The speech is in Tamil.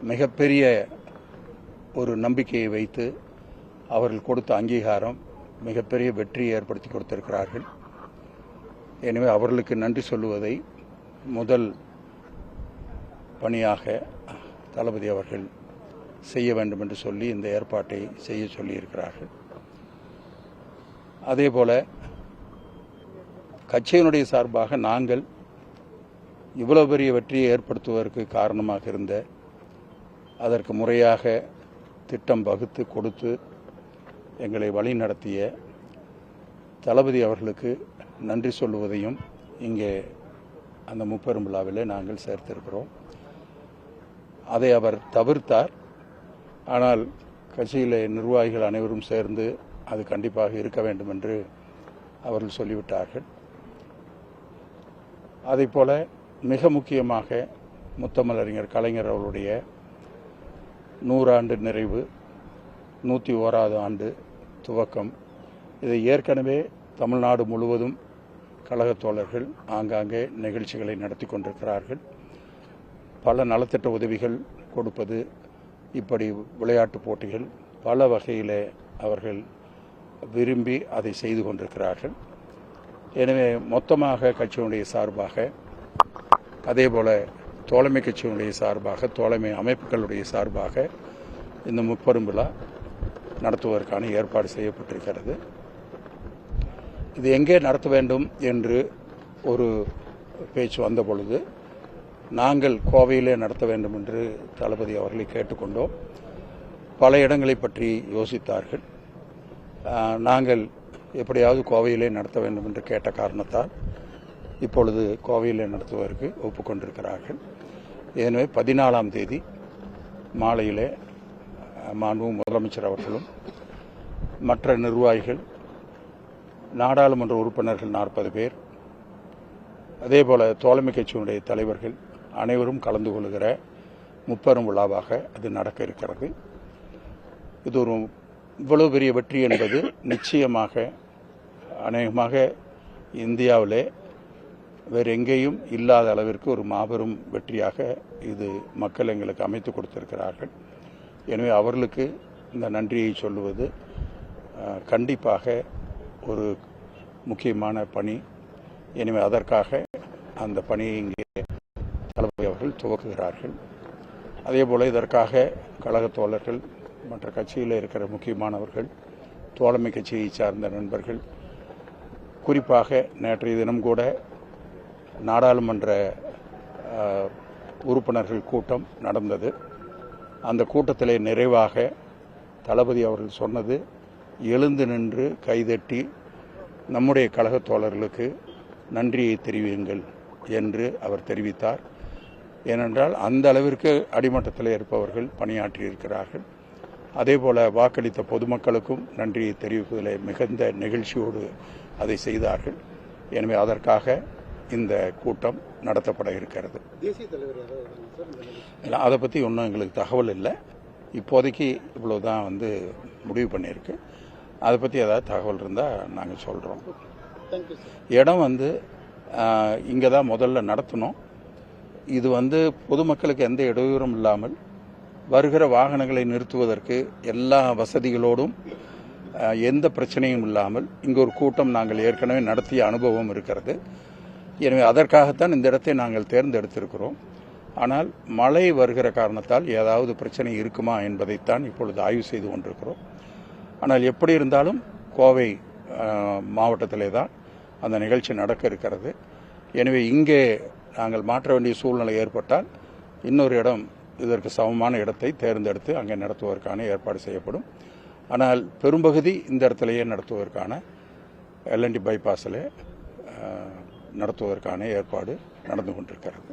மிகப்பெரிய ஒரு நம்பிக்கையை வைத்து அவர்கள் கொடுத்த அங்கீகாரம் மிகப்பெரிய வெற்றியை ஏற்படுத்தி கொடுத்திருக்கிறார்கள். எனவே அவர்களுக்கு நன்றி சொல்லுவதை முதல் பணியாக தளபதி அவர்கள் செய்ய வேண்டும் என்று சொல்லி இந்த ஏற்பாட்டை செய்ய சொல்லியிருக்கிறார்கள். அதேபோல கட்சியினுடைய சார்பாக நாங்கள் இவ்வளவு பெரிய வெற்றியை ஏற்படுத்துவதற்கு காரணமாக இருந்த அதற்கு முறையாக திட்டம் வகுத்து கொடுத்து எங்களை வழி நடத்திய தளபதி அவர்களுக்கு நன்றி சொல்லுவதையும் இங்கே அந்த முப்பெரும் விழாவில் நாங்கள் சேர்த்திருக்கிறோம். அதை அவர் தவிர்த்தார். ஆனால் கட்சியிலே நிர்வாகிகள் அனைவரும் சேர்ந்து அது கண்டிப்பாக இருக்க வேண்டும் என்று அவர்கள் சொல்லிவிட்டார்கள். அதேபோல மிக முக்கியமாக முத்தமிழறிஞர் கலைஞர் அவர்களுடைய 100 ஆண்டு நிறைவு, 101வது ஆண்டு துவக்கம், இதை ஏற்கனவே தமிழ்நாடு முழுவதும் கழகத் தோழர்கள் ஆங்காங்கே நிகழ்ச்சிகளை நடத்தி கொண்டிருக்கிறார்கள். பல நலத்திட்ட உதவிகள் கொடுப்பது, இப்படி விளையாட்டுப் போட்டிகள் பல வகையிலே அவர்கள் விரும்பி அதை செய்து கொண்டிருக்கிறார்கள். எனவே மொத்தமாக கட்சியினுடைய சார்பாக, அதேபோல தோழமை கட்சியினுடைய சார்பாக, தோழமை அமைப்புகளுடைய சார்பாக இந்த முப்பெரும் விழா நடத்துவதற்கான ஏற்பாடு செய்யப்பட்டிருக்கிறது. இது எங்கே நடத்த வேண்டும் என்று ஒரு பேச்சு வந்த பொழுது நாங்கள் கோவையிலே நடத்த வேண்டும் என்று தளபதி அவர்களை கேட்டுக்கொண்டோம். பல இடங்களை பற்றி யோசித்தார்கள். நாங்கள் எப்படியாவது கோவையிலே நடத்த வேண்டும் என்று கேட்ட காரணத்தால் இப்பொழுது கோவையிலே நடத்துவதற்கு ஒப்புக்கொண்டிருக்கிறார்கள். எனவே 14ஆம் தேதி மாலையிலே மாண்பு முதலமைச்சர் அவர்களும் மற்ற நிர்வாகிகள், நாடாளுமன்ற உறுப்பினர்கள் 40 பேர், அதேபோல தோழமை கட்சியினுடைய தலைவர்கள் அனைவரும் கலந்து கொள்கிற முப்பெரும் விழாவாக அது நடக்க இருக்கிறது. இது ஒரு இவ்வளவு பெரிய வெற்றி என்பது நிச்சயமாக அநேகமாக இந்தியாவிலே வேறு எங்கேயும் இல்லாத அளவிற்கு ஒரு மாபெரும் வெற்றியாக இது மக்கள் எங்களுக்கு அமைத்து கொடுத்திருக்கிறார்கள். எனவே அவர்களுக்கு இந்த நன்றியை சொல்லுவது கண்டிப்பாக ஒரு முக்கியமான பணி. எனவே அதற்காக அந்த பணியை இங்கே தளபதி அவர்கள் துவக்குகிறார்கள். அதேபோல இதற்காக கழகத் தோழர்கள், மற்ற கட்சியில் இருக்கிற முக்கியமானவர்கள், தோழமை கட்சியை சார்ந்த நண்பர்கள், குறிப்பாக நேற்றைய தினம் கூட நாடாளுமன்ற உறுப்பினர்கள் கூட்டம் நடந்தது. அந்த கூட்டத்திலே நிறைவாக தளபதி அவர்கள் சொன்னது, எழுந்து நின்று கைதட்டி நம்முடைய கழகத் தோழர்களுக்கு நன்றியை தெரிவியுங்கள் என்று அவர் தெரிவித்தார். ஏனென்றால் அந்த அளவிற்கு அடிமட்டத்தில் இருப்பவர்கள் பணியாற்றியிருக்கிறார்கள். அதேபோல வாக்களித்த பொதுமக்களுக்கும் நன்றியை தெரிவிப்பதிலே மிகுந்த நெகிழ்ச்சியோடு அதை செய்தார்கள். எனவே அதற்காக இந்த கூட்டம் நடத்தப்பட இருக்கிறது. அதை பற்றி ஒன்றும் எங்களுக்கு தகவல் இல்லை. இப்போதைக்கு இவ்வளவுதான் முடிவு பண்ணியிருக்கு. அதை பற்றி ஏதாவது தகவல் இருந்தால் நாங்கள் சொல்கிறோம். இடம் இங்கே தான் முதல்ல நடத்தணும். இது பொதுமக்களுக்கு எந்த இடையூறும் இல்லாமல் வருகிற வாகனங்களை நிறுத்துவதற்கு எல்லா வசதிகளோடும் எந்த பிரச்சனையும் இல்லாமல் இங்கே ஒரு கூட்டம் நாங்கள் ஏற்கனவே நடத்திய அனுபவம் இருக்கிறது. எனவே அதற்காகத்தான் இந்த இடத்தை நாங்கள் தேர்ந்தெடுத்திருக்கிறோம். ஆனால் மழை வருகிற காரணத்தால் ஏதாவது பிரச்சனை இருக்குமா என்பதைத்தான் இப்பொழுது ஆய்வு செய்து கொண்டிருக்கிறோம். ஆனால் எப்படி இருந்தாலும் கோவை மாவட்டத்திலே தான் அந்த நிகழ்ச்சி நடக்க இருக்கிறது. எனவே இங்கே நாங்கள் மாற்ற வேண்டிய சூழ்நிலை ஏற்பட்டால் இன்னொரு இடம், இதற்கு சமமான இடத்தை தேர்ந்தெடுத்து அங்கே நடத்துவதற்கான ஏற்பாடு செய்யப்படும். ஆனால் பெரும்பகுதி இந்த இடத்திலேயே நடத்துவதற்கான எல்என்டி பைபாஸில் நடத்துவதற்கான ஏற்பாடு நடந்து கொண்டிருக்கிறது.